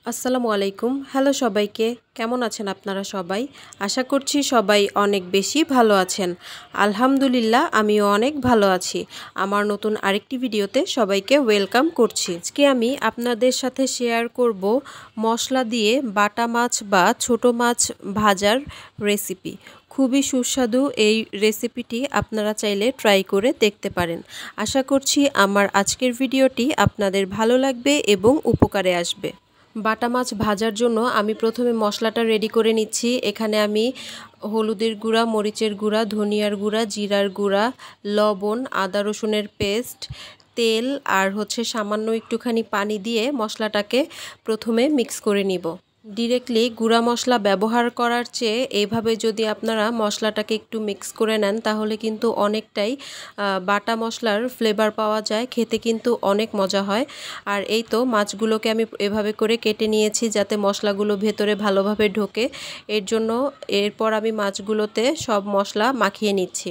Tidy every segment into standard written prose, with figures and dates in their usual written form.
আসসালামু আলাইকুম। হ্যালো সবাইকে, কেমন আছেন আপনারা সবাই? আশা করছি সবাই অনেক বেশি ভালো আছেন। আলহামদুলিল্লাহ আমিও অনেক ভালো আছি। আমার নতুন আরেকটি ভিডিওতে সবাইকে ওয়েলকাম করছি। আজকে আমি আপনাদের সাথে শেয়ার করব মশলা দিয়ে বাটা মাছ বা ছোট মাছ ভাজার রেসিপি। খুবই সুস্বাদু এই রেসিপিটি আপনারা চাইলে ট্রাই করে দেখতে পারেন। আশা করছি আমার আজকের ভিডিওটি আপনাদের ভালো লাগবে এবং উপকারে আসবে। বাটা মাছ ভাজার জন্য আমি প্রথমে মশলাটা রেডি করে নিচ্ছি। এখানে আমি হলুদের গুঁড়া, মরিচের গুঁড়া, ধনিয়ার গুঁড়া, জিরার গুঁড়া, লবণ, আদা রসুনের পেস্ট, তেল আর সামান্য একটুখানি পানি দিয়ে মশলাটাকে প্রথমে মিক্স করে নিব। ডিরেক্টলি গুঁড়া মশলা ব্যবহার করার চেয়ে এইভাবে যদি আপনারা মশলাটাকে একটু মিক্স করে নেন তাহলে কিন্তু অনেকটাই বাটা মশলার ফ্লেভার পাওয়া যায়, খেতে কিন্তু অনেক মজা হয়। আর এই তো মাছগুলোকে আমি এভাবে করে কেটে নিয়েছি যাতে মশলাগুলো ভেতরে ভালোভাবে ঢোকে। এরপর আমি মাছগুলোতে সব মশলা মাখিয়ে নিচ্ছি।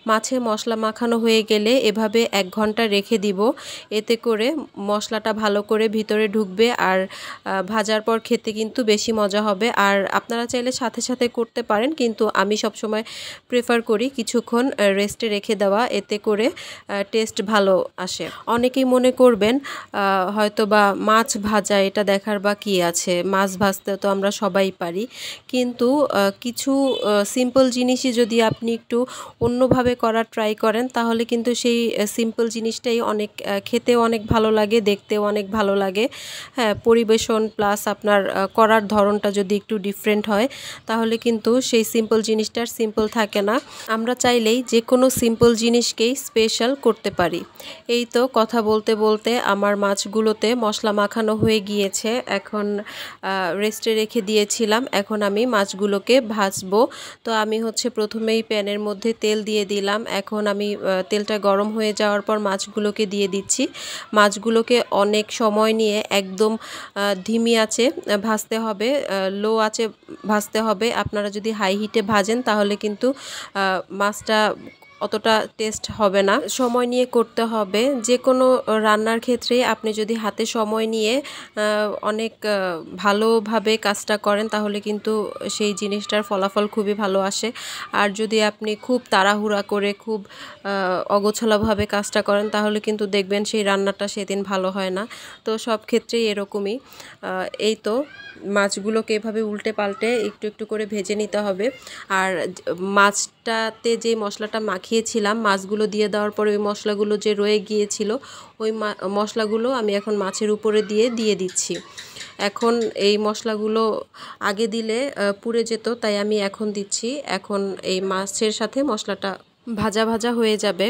মাছে মশলা মাখানো হয়ে গেলে এভাবে 1 ঘন্টা রেখে দিব। এতে করে মশলাটা ভালো করে ভিতরে ঢুকবে আর ভাজার পর খেতে কিন্তু বেশি মজা হবে। আর আপনারা চাইলে সাথে সাথে করতে পারেন, কিন্তু আমি সবসময় প্রেফার করি কিছুক্ষণ রেস্টে রেখে দেওয়া, এতে করে টেস্ট ভালো আসে। অনেকেই মনে করবেন হয়তো বা মাছ ভাজা এটা দেখার বা কী আছে, মাছ ভাজতে তো আমরা সবাই পারি, কিন্তু কিছু সিম্পল জিনিসই যদি আপনি একটু অন্যভাবে করার ট্রাই করেন তাহলে কিন্তু সেই সিম্পল জিনিসটাই অনেক খেতেও অনেক ভালো লাগে, দেখতেও অনেক ভালো লাগে। হ্যাঁ, পরিবেশন প্লাস আপনার করার ধরনটা যদি একটু ডিফারেন্ট হয় তাহলে কিন্তু সেই সিম্পল জিনিসটার সিম্পল থাকে না। আমরা চাইলেই যে কোনো সিম্পল জিনিসকেই স্পেশাল করতে পারি। এই তো কথা বলতে বলতে আমার মাছগুলোতে মশলা মাখানো হয়ে গিয়েছে। এখন রেস্টে রেখে দিয়েছিলাম, এখন আমি মাছগুলোকে ভাজবো। তো আমি প্রথমেই প্যানের মধ্যে তেল দিয়ে দিলাম। এখন আমি তেলটা গরম হয়ে যাওয়ার পর মাছগুলোকে দিয়ে দিচ্ছি। মাছগুলোকে অনেক সময় নিয়ে একদম ধিমি আঁচে ভাজতে হবে, লো আঁচে ভাজতে হবে। আপনারা যদি হাই হিটে ভাজেন তাহলে কিন্তু মাছটা অতটা টেস্ট হবে না। সময় নিয়ে করতে হবে। যে কোনো রান্নার ক্ষেত্রে আপনি যদি হাতে সময় নিয়ে অনেক ভালোভাবে কাজটা করেন তাহলে কিন্তু সেই জিনিসটার ফলাফল খুবই ভালো আসে। আর যদি আপনি খুব তাড়াহুড়া করে খুব অগোছালোভাবে কাজটা করেন তাহলে কিন্তু দেখবেন সেই রান্নাটা সেদিন ভালো হয় না। তো সব ক্ষেত্রেই এরকমই। এই তো মাছগুলোকে এভাবে উল্টে পাল্টে একটু একটু করে ভেজে নিতে হবে। আর মাছটাতে যে মশলাটা মাখিয়েছিলাম, মাছগুলো দিয়ে দেওয়ার পরে ওই মশলাগুলো যে রয়ে গিয়েছিল ওই মশলাগুলো আমি এখন মাছের উপরে দিয়ে দিচ্ছি। এখন এই মশলাগুলো আগে দিলে পুড়ে যেত, তাই আমি এখন দিচ্ছি। এখন এই মাছের সাথে মশলাটা ভাজা ভাজা হয়ে যাবে।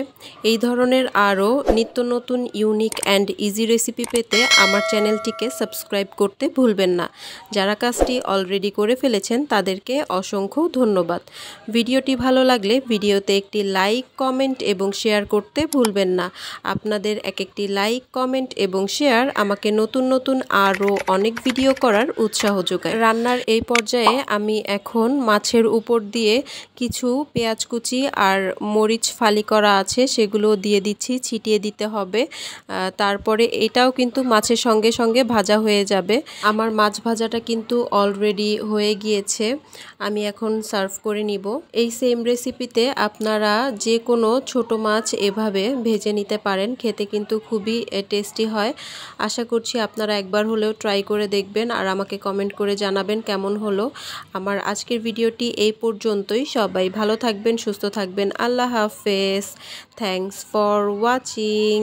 এই ধরনের আরও নিত্য নতুন ইউনিক অ্যান্ড ইজি রেসিপি পেতে আমার চ্যানেলটিকে সাবস্ক্রাইব করতে ভুলবেন না। যারা কাজটি অলরেডি করে ফেলেছেন তাদেরকে অসংখ্য ধন্যবাদ। ভিডিওটি ভালো লাগলে ভিডিওতে একটি লাইক, কমেন্ট এবং শেয়ার করতে ভুলবেন না। আপনাদের একটি লাইক, কমেন্ট এবং শেয়ার আমাকে নতুন নতুন আরও অনেক ভিডিও করার উৎসাহ যোগায়। রান্নার এই পর্যায়ে আমি এখন মাছের উপর দিয়ে কিছু পেঁয়াজ কুচি আর মরিচ ফালি করা আছে সেগুলো দিয়ে দিচ্ছি, ছিটিয়ে দিতে হবে। তারপরে এটাও কিন্তু মাছের সঙ্গে সঙ্গে ভাজা হয়ে যাবে। আমার মাছ ভাজাটা কিন্তু অলরেডি হয়ে গিয়েছে, আমি এখন সার্ভ করে নিব। এই সেম রেসিপিতে আপনারা যে কোনো ছোট মাছ এভাবে ভেজে নিতে পারেন, খেতে কিন্তু খুবই টেস্টি হয়। আশা করছি আপনারা একবার হলেও ট্রাই করে দেখবেন আর আমাকে কমেন্ট করে জানাবেন কেমন হলো। আমার আজকের ভিডিওটি এই পর্যন্তই। সবাই ভালো থাকবেন, সুস্থ থাকবেন। আল্লাহ হাফেজ। Thanks for watching.